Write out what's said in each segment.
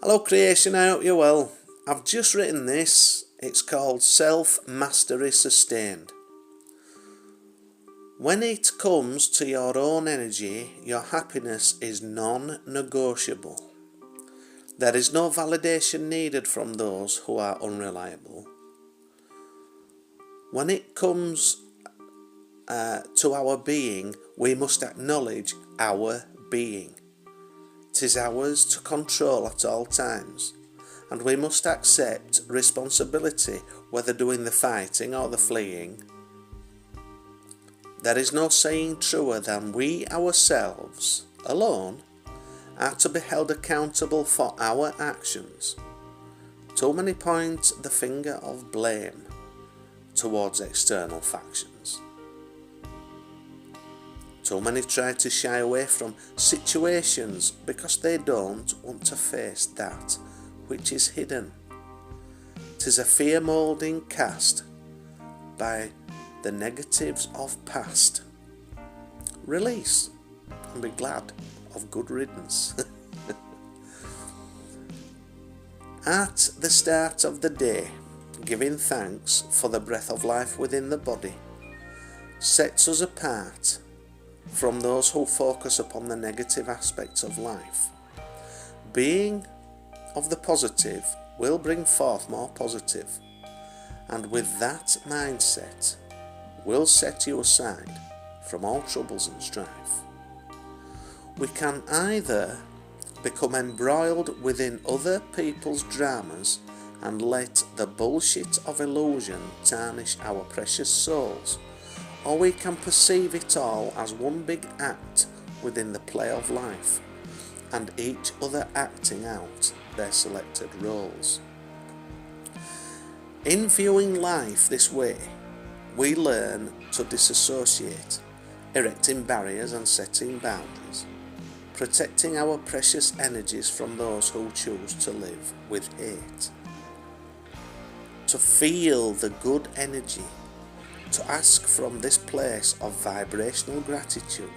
Hello creation, I hope you're well. I've just written this. It's called Self-Mastery Sustained. When it comes to your own energy, your happiness is non-negotiable. There is no validation needed from those who are unreliable. When it comes to our being, we must acknowledge our being. 'Tis ours to control at all times, and we must accept responsibility whether doing the fighting or the fleeing. There is no saying truer than we ourselves, alone, are to be held accountable for our actions. Too many point the finger of blame towards external factions. Too many try to shy away from situations because they don't want to face that which is hidden. 'Tis a fear moulding cast by the negatives of past. Release and be glad of good riddance. At the start of the day, giving thanks for the breath of life within the body sets us apart from those who focus upon the negative aspects of life. Being of the positive will bring forth more positive, and with that mindset will set you aside from all troubles and strife. We can either become embroiled within other people's dramas and let the bullshit of illusion tarnish our precious souls, or we can perceive it all as one big act within the play of life, and each other acting out their selected roles. In viewing life this way, we learn to disassociate, erecting barriers and setting boundaries, protecting our precious energies from those who choose to live with hate. To feel the good energy, to ask from this place of vibrational gratitude,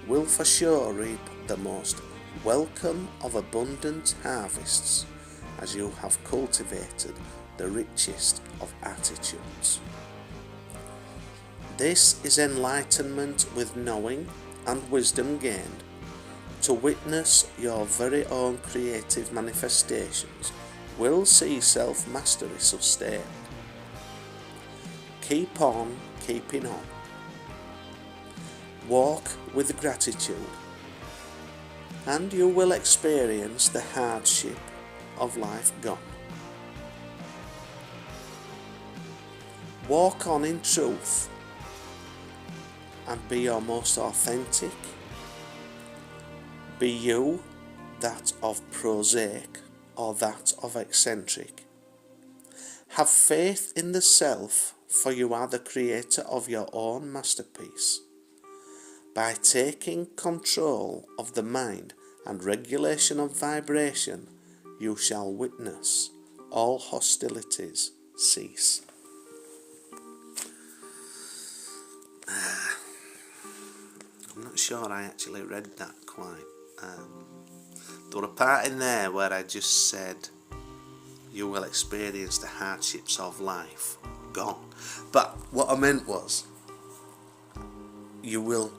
will for sure reap the most welcome of abundant harvests, as you have cultivated the richest of attitudes. This is enlightenment with knowing and wisdom gained, to witness your very own creative manifestations will see self-mastery sustained. Keep on keeping on. Walk with gratitude, and you will experience the hardship of life gone. Walk on in truth and be your most authentic. Be you, that of prosaic or that of eccentric. Have faith in the self, for you are the creator of your own masterpiece. By taking control of the mind and regulation of vibration, you shall witness all hostilities cease. I'm not sure I actually read that quite. There were a part in there where I just said, you will experience the hardships of life gone. But what I meant was, you will,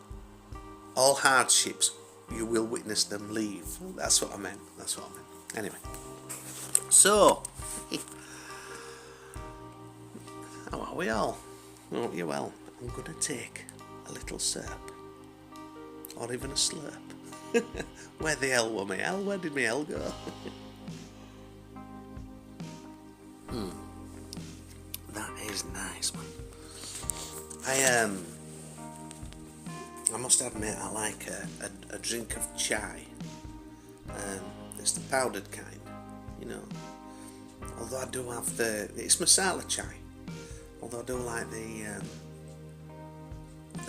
all hardships, you will witness them leave. That's what I meant. Anyway, so, how are we all? Oh, you well. I'm going to take a little slurp, or even a slurp. Where the hell were my hell? Where did my hell go? That is nice, man. I must admit, I like a drink of chai. It's the powdered kind, you know. Although I do have it's masala chai. Although I do like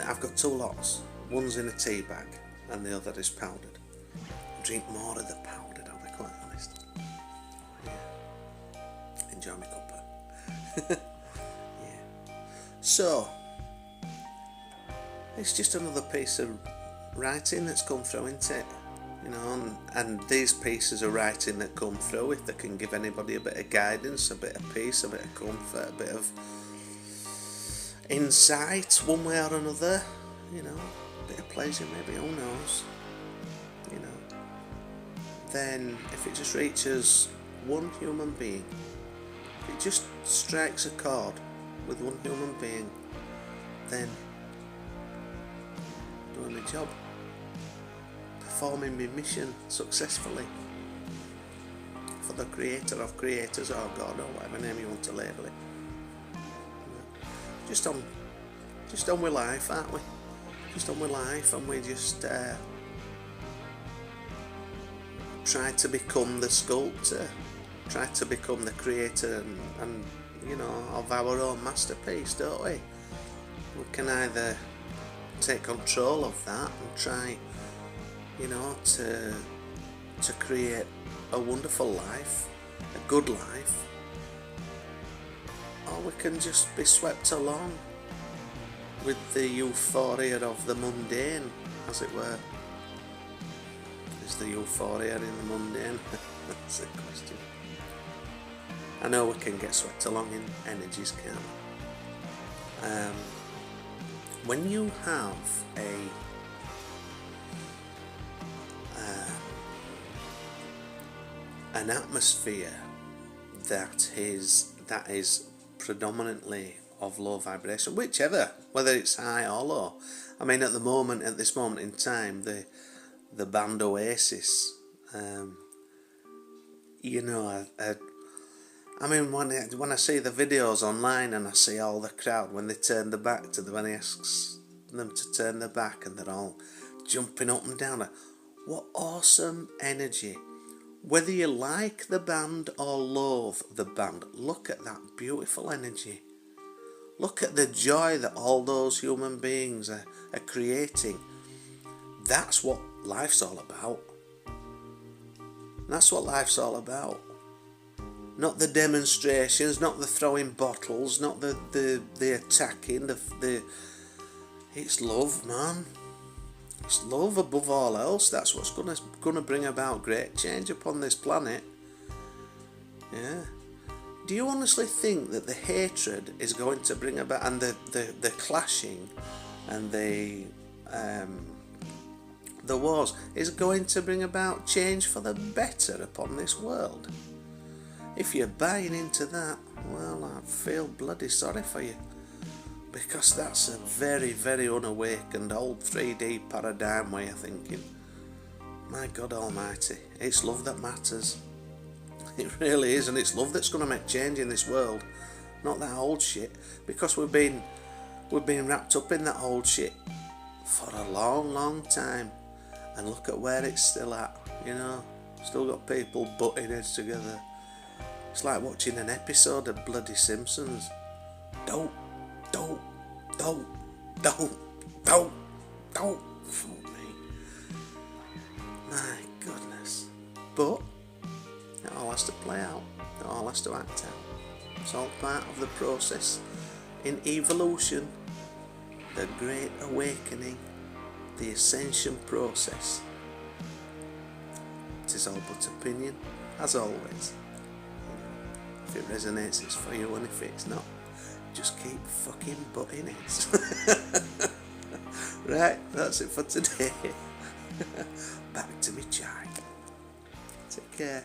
I've got two lots. One's in a tea bag and the other is powdered. I drink more of the powdered, I'll be quite honest. Yeah. Enjoy my cuppa. Yeah. So, it's just another piece of writing that's come through, isn't it? You know, And these pieces of writing that come through, if they can give anybody a bit of guidance, a bit of peace, a bit of comfort, a bit of insight one way or another, you know, a bit of pleasure maybe, who knows, you know, then if it just reaches one human being, if it just strikes a chord with one human being, then doing my job, performing my mission successfully for the creator of creators, or God, or whatever name you want to label it. Just on with life, aren't we? Just on with life, and we just try to become the sculptor, try to become the creator and you know, of our own masterpiece, don't we? We can either take control of that and try, you know, to create a wonderful life, a good life, or we can just be swept along with the euphoria of the mundane, as it were. Is the euphoria in the mundane? That's the question. I know we can get swept along in energies, can't we? When you have an atmosphere that is predominantly of low vibration, whichever, whether it's high or low. I mean, at this moment in time, the band Oasis, you know, I mean, when I see the videos online and I see all the crowd when they turn their back to when he asks them to turn their back and they're all jumping up and down, what awesome energy. Whether you like the band or loathe the band, look at that beautiful energy. Look at the joy that all those human beings are creating. That's what life's all about. That's what life's all about. Not the demonstrations, not the throwing bottles, not the attacking, it's love, man. It's love above all else. That's what's gonna bring about great change upon this planet. Yeah. Do you honestly think that the hatred is going to bring about, and the clashing and the wars is going to bring about change for the better upon this world? If you're buying into that, well, I feel bloody sorry for you, because that's a very, very unawakened old 3D paradigm way of thinking. My God Almighty, it's love that matters. It really is, and it's love that's going to make change in this world, not that old shit. Because we've been wrapped up in that old shit for a long, long time, and look at where it's still at. You know, still got people butting heads together. It's like watching an episode of bloody Simpsons. Don't. Fuck me. My goodness. But it all has to play out. It all has to act out. It's all part of the process in evolution, the great awakening, the ascension process. It is all but opinion, as always. If it resonates, it's for you, and if it's not, just keep fucking butting it. Right, that's it for today. Back to me chai. Take care.